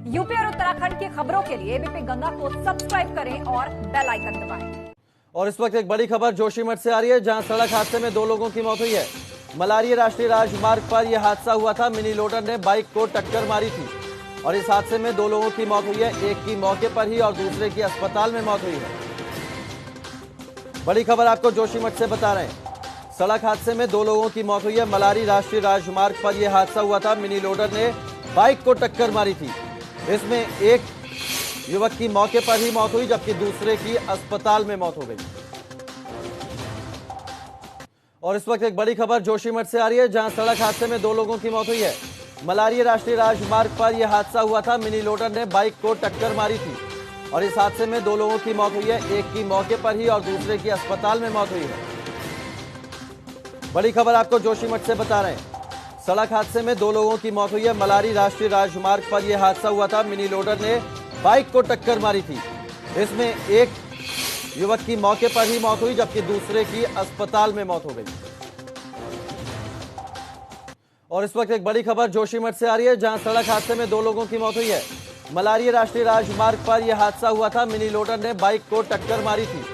UP और उत्तराखंड की खबरों के लिए एबीपी गंगा को सब्सक्राइब करें और बेल आइकन दबाएं। और इस वक्त एक बड़ी खबर जोशीमठ से आ रही है, जहां सड़क हादसे में 2 लोगों की मौत हुई है। मलारी राष्ट्रीय राजमार्ग पर यह हादसा हुआ था। मिनी लोडर ने बाइक को टक्कर मारी थी और इस हादसे में 2 लोगों की मौत हुई है। एक की मौके पर ही और दूसरे की अस्पताल में मौत हुई है। बड़ी खबर आपको जोशीमठ से बता रहे हैं। सड़क हादसे में 2 लोगों की मौत हुई है। मलारी राष्ट्रीय राजमार्ग पर यह हादसा हुआ था। मिनी लोडर ने बाइक को टक्कर मारी थी। इसमें एक युवक की मौके पर ही मौत हुई, जबकि दूसरे की अस्पताल में मौत हो गई। और इस वक्त एक बड़ी खबर जोशीमठ से आ रही है, जहां सड़क हादसे में 2 लोगों की मौत हुई है। मलारी राष्ट्रीय राजमार्ग पर यह हादसा हुआ था। मिनी लोडर ने बाइक को टक्कर मारी थी और इस हादसे में 2 लोगों की मौत हुई है। एक की मौके पर ही और दूसरे की अस्पताल में मौत हुई है। बड़ी खबर आपको जोशीमठ से बता रहे हैं। सड़क हादसे में 2 लोगों की मौत हुई है। मलारी राष्ट्रीय राजमार्ग पर यह हादसा हुआ था। मिनी लोडर ने बाइक को टक्कर मारी थी। इसमें एक युवक की मौके पर ही मौत हुई, जबकि दूसरे की अस्पताल में मौत हो गई। और इस वक्त एक बड़ी खबर जोशीमठ से आ रही है, जहां सड़क हादसे में 2 लोगों की मौत हुई है। मलारी राष्ट्रीय राजमार्ग पर यह हादसा हुआ था। मिनी लोडर ने बाइक को टक्कर मारी थी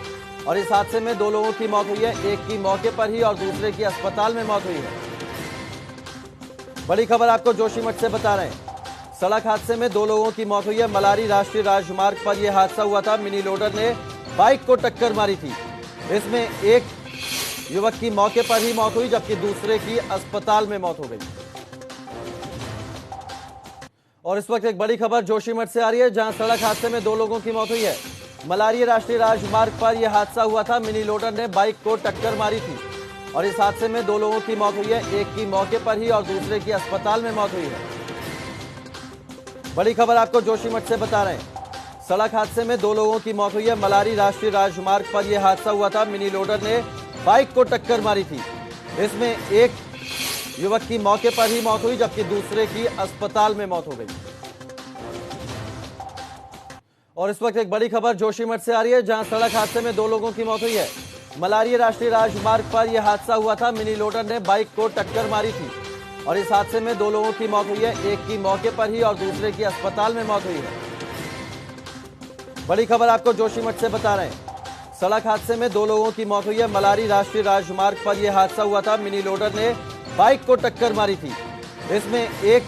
और इस हादसे में 2 लोगों की मौत हुई है। एक की मौके पर ही और दूसरे की अस्पताल में मौत हुई है। बड़ी खबर आपको जोशीमठ से बता रहे हैं। सड़क हादसे में 2 लोगों की मौत हुई है। मलारी राष्ट्रीय राजमार्ग पर यह हादसा हुआ था। मिनी लोडर ने बाइक को टक्कर मारी थी। इसमें एक युवक की मौके पर ही मौत हुई, जबकि दूसरे की अस्पताल में मौत हो गई। और इस वक्त एक बड़ी खबर जोशीमठ से आ रही है, जहां सड़क हादसे में 2 लोगों की मौत हुई है। मलारी राष्ट्रीय राजमार्ग पर यह हादसा हुआ था। मिनी लोडर ने बाइक को टक्कर मारी थी और इस हादसे में 2 लोगों की मौत हुई है। एक की मौके पर ही और दूसरे की अस्पताल में मौत हुई है। बड़ी खबर आपको जोशीमठ से बता रहे हैं। सड़क हादसे में 2 लोगों की मौत हुई है। मलारी राष्ट्रीय राजमार्ग पर यह हादसा हुआ था। मिनी लोडर ने बाइक को टक्कर मारी थी। इसमें एक युवक की मौके पर ही मौत हुई, जबकि दूसरे की अस्पताल में मौत हो गई। और इस वक्त एक बड़ी खबर जोशीमठ से आ रही है, जहां सड़क हादसे में 2 लोगों की मौत हुई है। मलारी राष्ट्रीय राजमार्ग पर यह हादसा हुआ था। मिनी लोडर ने बाइक को टक्कर मारी थी और इस हादसे में 2 लोगों की मौत हुई है। एक की मौके पर ही और दूसरे की अस्पताल में मौत हुई है। बड़ी खबर आपको जोशीमठ से बता रहे हैं। सड़क हादसे में 2 लोगों की मौत हुई है। मलारी राष्ट्रीय राजमार्ग पर यह हादसा हुआ था। मिनी लोडर ने बाइक को टक्कर मारी थी। इसमें एक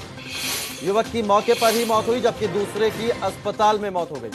युवक की मौके पर ही मौत हुई, जबकि दूसरे की अस्पताल में मौत हो गई।